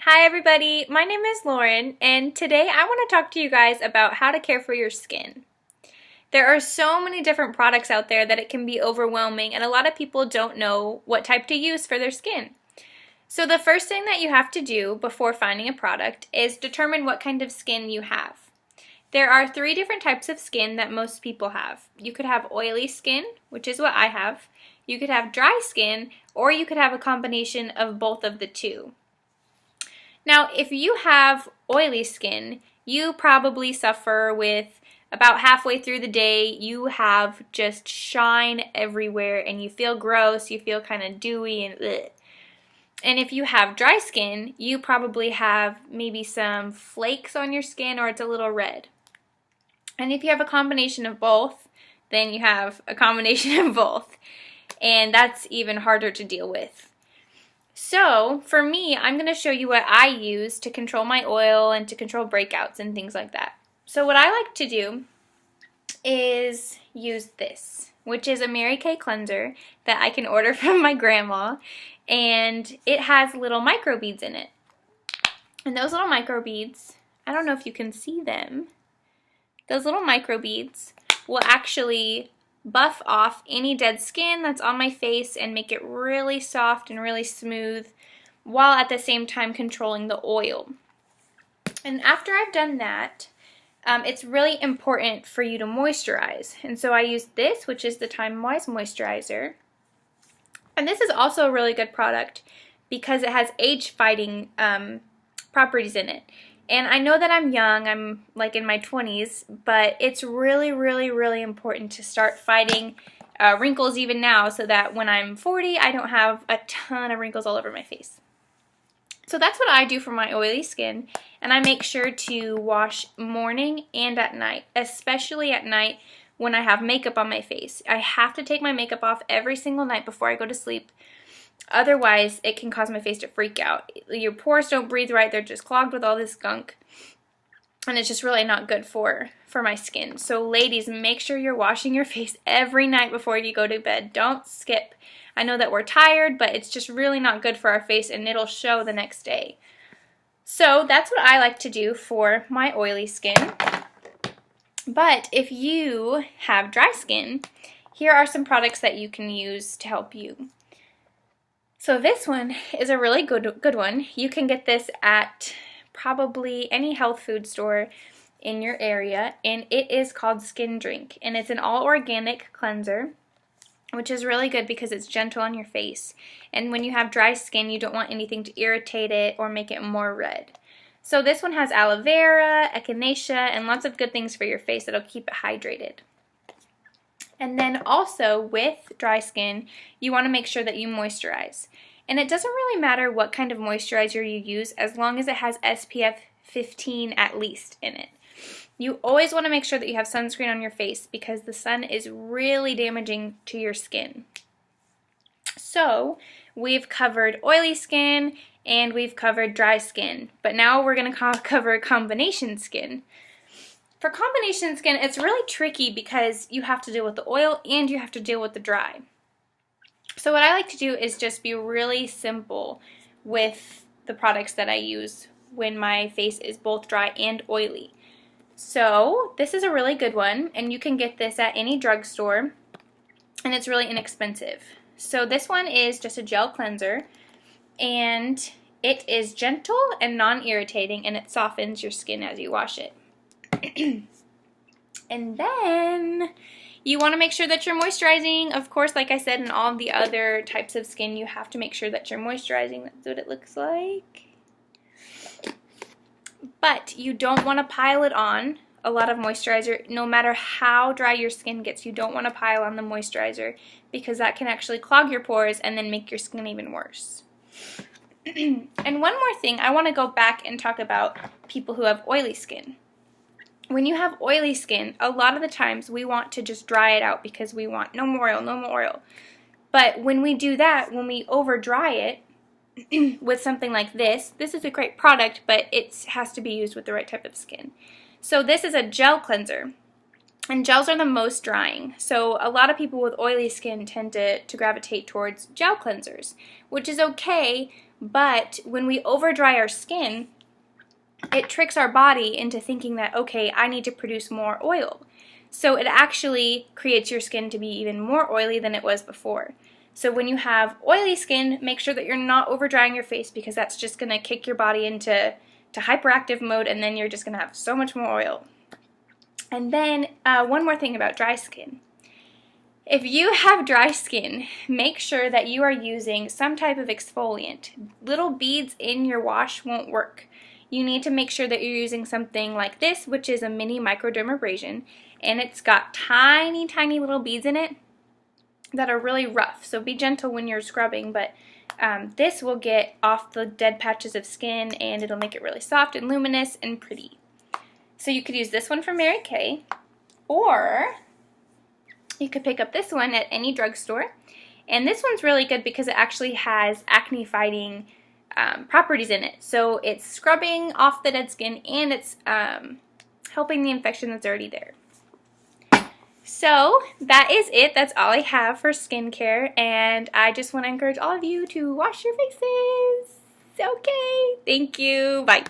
Hi everybody, my name is Lauren, and today I want to talk to you guys about how to care for your skin. There are so many different products out there that it can be overwhelming, and a lot of people don't know what type to use for their skin. So the first thing that you have to do before finding a product is determine what kind of skin you have. There are 3 different types of skin that most people have. You could have oily skin, which is what I have. You could have dry skin, or you could have a combination of both of the two. Now, if you have oily skin, you probably suffer with about halfway through the day, you have just shine everywhere and you feel gross, you feel kind of dewy and ugh. And if you have dry skin, you probably have maybe some flakes on your skin or it's a little red. And if you have a combination of both, then you have a combination of both. And that's even harder to deal with. So, for me, I'm going to show you what I use to control my oil and to control breakouts and things like that. So what I like to do is use this, which is a Mary Kay cleanser that I can order from my grandma, and it has little microbeads in it. And those little microbeads, I don't know if you can see them, those little microbeads will actually buff off any dead skin that's on my face and make it really soft and really smooth while at the same time controlling the oil. And after I've done that, it's really important for you to moisturize. And so I use this, which is the Time Wise moisturizer. And this is also a really good product because it has age-fighting properties in it. And I know that I'm young, I'm like in my 20s, but it's really, really, really important to start fighting wrinkles even now so that when I'm 40, I don't have a ton of wrinkles all over my face. So that's what I do for my oily skin, and I make sure to wash morning and at night, especially at night when I have makeup on my face. I have to take my makeup off every single night before I go to sleep. Otherwise, it can cause my face to freak out. Your pores don't breathe right. They're just clogged with all this gunk. And it's just really not good for my skin. So ladies, make sure you're washing your face every night before you go to bed. Don't skip. I know that we're tired, but it's just really not good for our face and it'll show the next day. So that's what I like to do for my oily skin. But if you have dry skin, here are some products that you can use to help you. So this one is a really good one. You can get this at probably any health food store in your area, and it is called Skin Drink, and it's an all-organic cleanser, which is really good because it's gentle on your face. And when you have dry skin, you don't want anything to irritate it or make it more red. So this one has aloe vera, echinacea, and lots of good things for your face that'll keep it hydrated. And then also with dry skin, you want to make sure that you moisturize. And it doesn't really matter what kind of moisturizer you use as long as it has SPF 15 at least in it. You always want to make sure that you have sunscreen on your face because the sun is really damaging to your skin. So we've covered oily skin and we've covered dry skin, but now we're going to cover combination skin. For combination skin, it's really tricky because you have to deal with the oil and you have to deal with the dry. So what I like to do is just be really simple with the products that I use when my face is both dry and oily. So this is a really good one, and you can get this at any drugstore, and it's really inexpensive. So this one is just a gel cleanser, and it is gentle and non-irritating, and it softens your skin as you wash it. And then you want to make sure that you're moisturizing. Of course, like I said, in all the other types of skin, you have to make sure that you're moisturizing. That's what it looks like. But you don't want to pile it on, a lot of moisturizer. No matter how dry your skin gets, you don't want to pile on the moisturizer because that can actually clog your pores and then make your skin even worse. And one more thing, I want to go back and talk about people who have oily skin. When you have oily skin, a lot of the times we want to just dry it out because we want no more oil, no more oil. But when we do that, when we over dry it with something like this is a great product, but it has to be used with the right type of skin. So this is a gel cleanser, and gels are the most drying. So a lot of people with oily skin tend to gravitate towards gel cleansers, which is okay, But when we over dry our skin, it tricks our body into thinking that, okay, I need to produce more oil. So it actually creates your skin to be even more oily than it was before. So when you have oily skin, make sure that you're not over drying your face, because that's just going to kick your body into hyperactive mode, and then you're just going to have so much more oil. And then one more thing about dry skin. If you have dry skin, make sure that you are using some type of exfoliant. Little beads in your wash won't work. You need to make sure that you're using something like this, which is a mini microdermabrasion, and it's got tiny, tiny little beads in it that are really rough. So be gentle when you're scrubbing, but this will get off the dead patches of skin, and it'll make it really soft and luminous and pretty. So you could use this one from Mary Kay, or you could pick up this one at any drugstore. And this one's really good because it actually has acne fighting properties in it. So it's scrubbing off the dead skin, and it's helping the infection that's already there. So that is it. That's all I have for skincare, and I just want to encourage all of you to wash your faces. Okay, thank you. Bye.